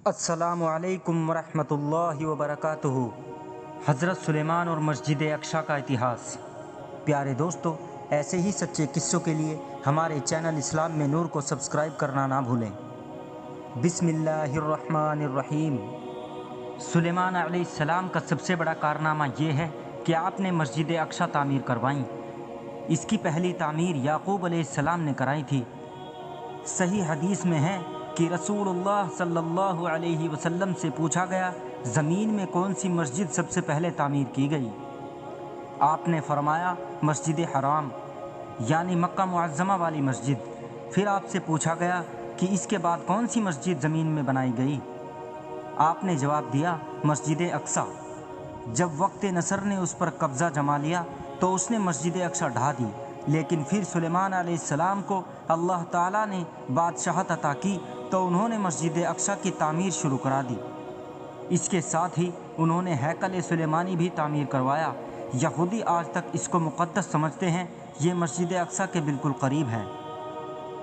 السلام علیکم ورحمۃ اللہ وبرکاتہ۔ حضرت سلیمان اور مسجد اقصیٰ کا اتہاس۔ پیارے دوستو، ایسے ہی سچے قصوں کے لیے ہمارے چینل اسلام میں نور کو سبسکرائب کرنا نہ بھولیں۔ بسم اللہ الرحمن الرحیم۔ سلیمان علیہ السلام کا سب سے بڑا کارنامہ یہ ہے کہ آپ نے مسجد اقصیٰ تعمیر کروائیں۔ اس کی پہلی تعمیر یعقوب علیہ السلام نے کرائی تھی۔ صحیح حدیث میں ہے کہ رسول اللہ صلی اللہ علیہ وسلم سے پوچھا گیا، زمین میں کون سی مسجد سب سے پہلے تعمیر کی گئی؟ آپ نے فرمایا، مسجد حرام، یعنی مکہ معظمہ والی مسجد۔ پھر آپ سے پوچھا گیا کہ اس کے بعد کون سی مسجد زمین میں بنائی گئی؟ آپ نے جواب دیا، مسجد اقصیٰ۔ جب وقت نصر نے اس پر قبضہ جما لیا تو اس نے مسجد اقصیٰ ڈھا دی، لیکن پھر سلیمان علیہ السلام کو اللہ تعالیٰ نے بادشاہت عطا کی تو انہوں نے مسجد اقصیٰ کی تعمیر شروع کرا دی۔ اس کے ساتھ ہی انہوں نے ہیکل سلیمانی بھی تعمیر کروایا۔ یہودی آج تک اس کو مقدس سمجھتے ہیں۔ یہ مسجد اقصیٰ کے بالکل قریب ہے۔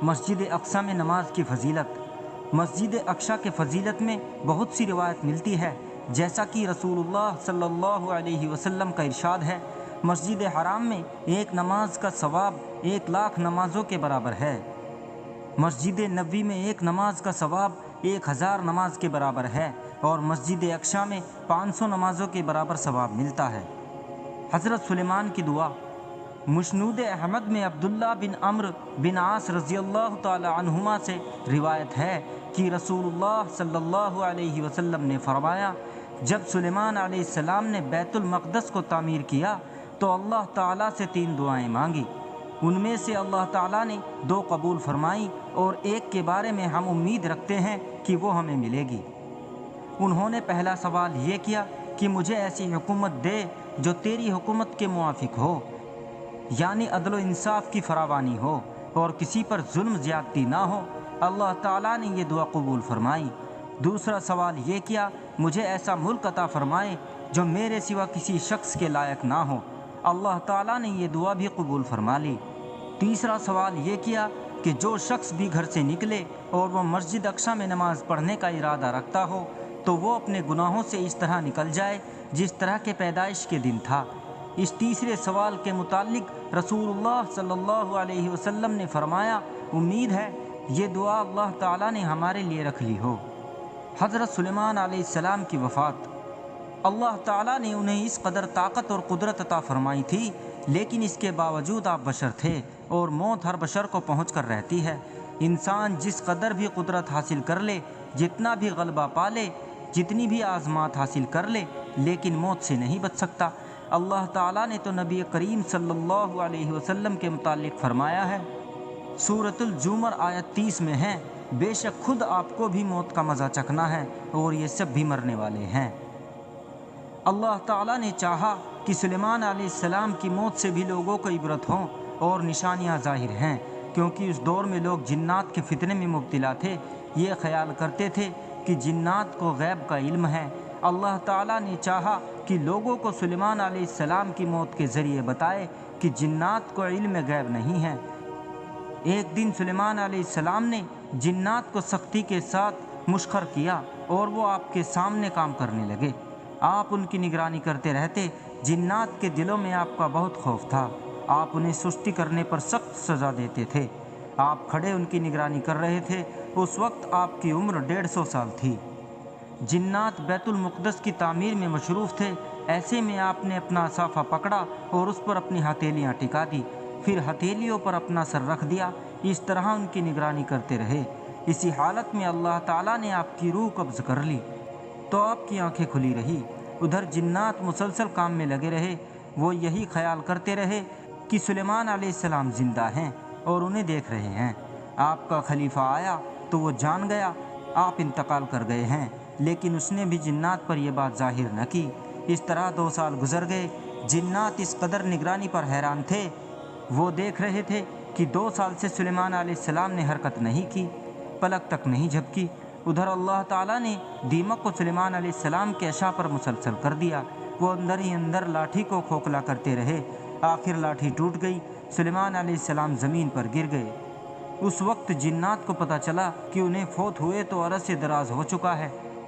مسجد اقصیٰ میں نماز کی فضیلت۔ مسجد اقصیٰ کے فضیلت میں بہت سی روایت ملتی ہے، جیسا کہ رسول اللہ صلی اللہ علیہ وسلم کا ارشاد ہے، مسجد حرام میں ایک نماز کا ثواب 1,00,000 نمازوں کے برابر ہے۔ مسجد نبوی میں ایک نماز کا ثواب 1,000 نماز کے برابر ہے، اور مسجد اقصیٰ میں 500 نمازوں کے برابر ثواب ملتا ہے۔ حضرت سلیمان کی دعا۔ مسند احمد میں عبداللہ بن عمرو بن عاص رضی اللہ تعالی عنہما سے روایت ہے کہ رسول اللہ صلی اللہ علیہ وسلم نے فرمایا، جب سلیمان علیہ السلام نے بیت المقدس کو تعمیر کیا تو اللہ تعالیٰ سے 3 دعائیں مانگی۔ ان میں سے اللہ تعالیٰ نے 2 قبول فرمائیں اور ایک کے بارے میں ہم امید رکھتے ہیں کہ وہ ہمیں ملے گی۔ انہوں نے پہلا سوال یہ کیا کہ مجھے ایسی حکومت دے جو تیری حکومت کے موافق ہو، یعنی عدل و انصاف کی فراوانی ہو اور کسی پر ظلم زیادتی نہ ہو۔ اللہ تعالیٰ نے یہ دعا قبول فرمائی۔ دوسرا سوال یہ کیا، مجھے ایسا ملک عطا فرمائے جو میرے سوا کسی شخص کے لائق نہ ہو۔ اللہ تعالیٰ نے یہ دعا بھی قبول فرما لی۔ تیسرا سوال یہ کیا کہ جو شخص بھی گھر سے نکلے اور وہ مسجد اقصیٰ میں نماز پڑھنے کا ارادہ رکھتا ہو تو وہ اپنے گناہوں سے اس طرح نکل جائے جس طرح کے پیدائش کے دن تھا۔ اس تیسرے سوال کے متعلق رسول اللہ صلی اللہ علیہ وسلم نے فرمایا، امید ہے یہ دعا اللہ تعالیٰ نے ہمارے لیے رکھ لی ہو۔ حضرت سلیمان علیہ السلام کی وفات۔ اللہ تعالیٰ نے انہیں اس قدر طاقت اور قدرت عطا فرمائی تھی، لیکن اس کے باوجود آپ بشر تھے اور موت ہر بشر کو پہنچ کر رہتی ہے۔ انسان جس قدر بھی قدرت حاصل کر لے، جتنا بھی غلبہ پا لے، جتنی بھی آزمات حاصل کر لے، لیکن موت سے نہیں بچ سکتا۔ اللہ تعالیٰ نے تو نبی کریم صلی اللہ علیہ وسلم کے متعلق فرمایا ہے، سورۃ الزمر آیت 30 میں ہے، بے شک خود آپ کو بھی موت کا مزہ چکھنا ہے اور یہ سب بھی مرنے والے ہیں۔ اللہ تعالیٰ نے چاہا کہ سلیمان علیہ السلام کی موت سے بھی لوگوں کو عبرت ہوں اور نشانیاں ظاہر ہیں، کیونکہ اس دور میں لوگ جنات کے فتنے میں مبتلا تھے۔ یہ خیال کرتے تھے کہ جنات کو غیب کا علم ہے۔ اللہ تعالیٰ نے چاہا کہ لوگوں کو سلیمان علیہ السلام کی موت کے ذریعے بتائے کہ جنات کو علم غیب نہیں ہے۔ ایک دن سلیمان علیہ السلام نے جنات کو سختی کے ساتھ مسخر کیا اور وہ آپ کے سامنے کام کرنے لگے۔ آپ ان کی نگرانی کرتے رہتے۔ جنات کے دلوں میں آپ کا بہت خوف تھا۔ آپ انہیں سستی کرنے پر سخت سزا دیتے تھے۔ آپ کھڑے ان کی نگرانی کر رہے تھے۔ اس وقت آپ کی عمر 150 سال تھی۔ جنات بیت المقدس کی تعمیر میں مصروف تھے۔ ایسے میں آپ نے اپنا اثافہ پکڑا اور اس پر اپنی ہتھیلیاں ٹکا دی، پھر ہتھیلیوں پر اپنا سر رکھ دیا۔ اس طرح ان کی نگرانی کرتے رہے۔ اسی حالت میں اللہ تعالیٰ نے آپ کی روح قبض کر لی تو آپ کی آنکھیں کھلی رہی۔ ادھر جنات مسلسل کام میں لگے رہے۔ وہ یہی خیال کرتے رہے کہ سلیمان علیہ السلام زندہ ہیں اور انہیں دیکھ رہے ہیں۔ آپ کا خلیفہ آیا تو وہ جان گیا آپ انتقال کر گئے ہیں، لیکن اس نے بھی جنات پر یہ بات ظاہر نہ کی۔ اس طرح 2 سال گزر گئے۔ جنات اس قدر نگرانی پر حیران تھے۔ وہ دیکھ رہے تھے کہ 2 سال سے سلیمان علیہ السلام نے حرکت نہیں کی، پلک تک نہیں جھپکی۔ ادھر اللہ تعالیٰ نے دیمک کو سلیمان علیہ السلام کے عشاء پر مسلسل کر دیا۔ وہ اندر ہی اندر لاٹھی کو کھوکھلا کرتے رہے۔ آخر لاٹھی ٹوٹ گئی۔ سلیمان علیہ السلام زمین پر گر گئے۔ اس وقت جنات کو پتہ چلا کہ انہیں فوت ہوئے تو عرصے دراز ہو چکا ہے۔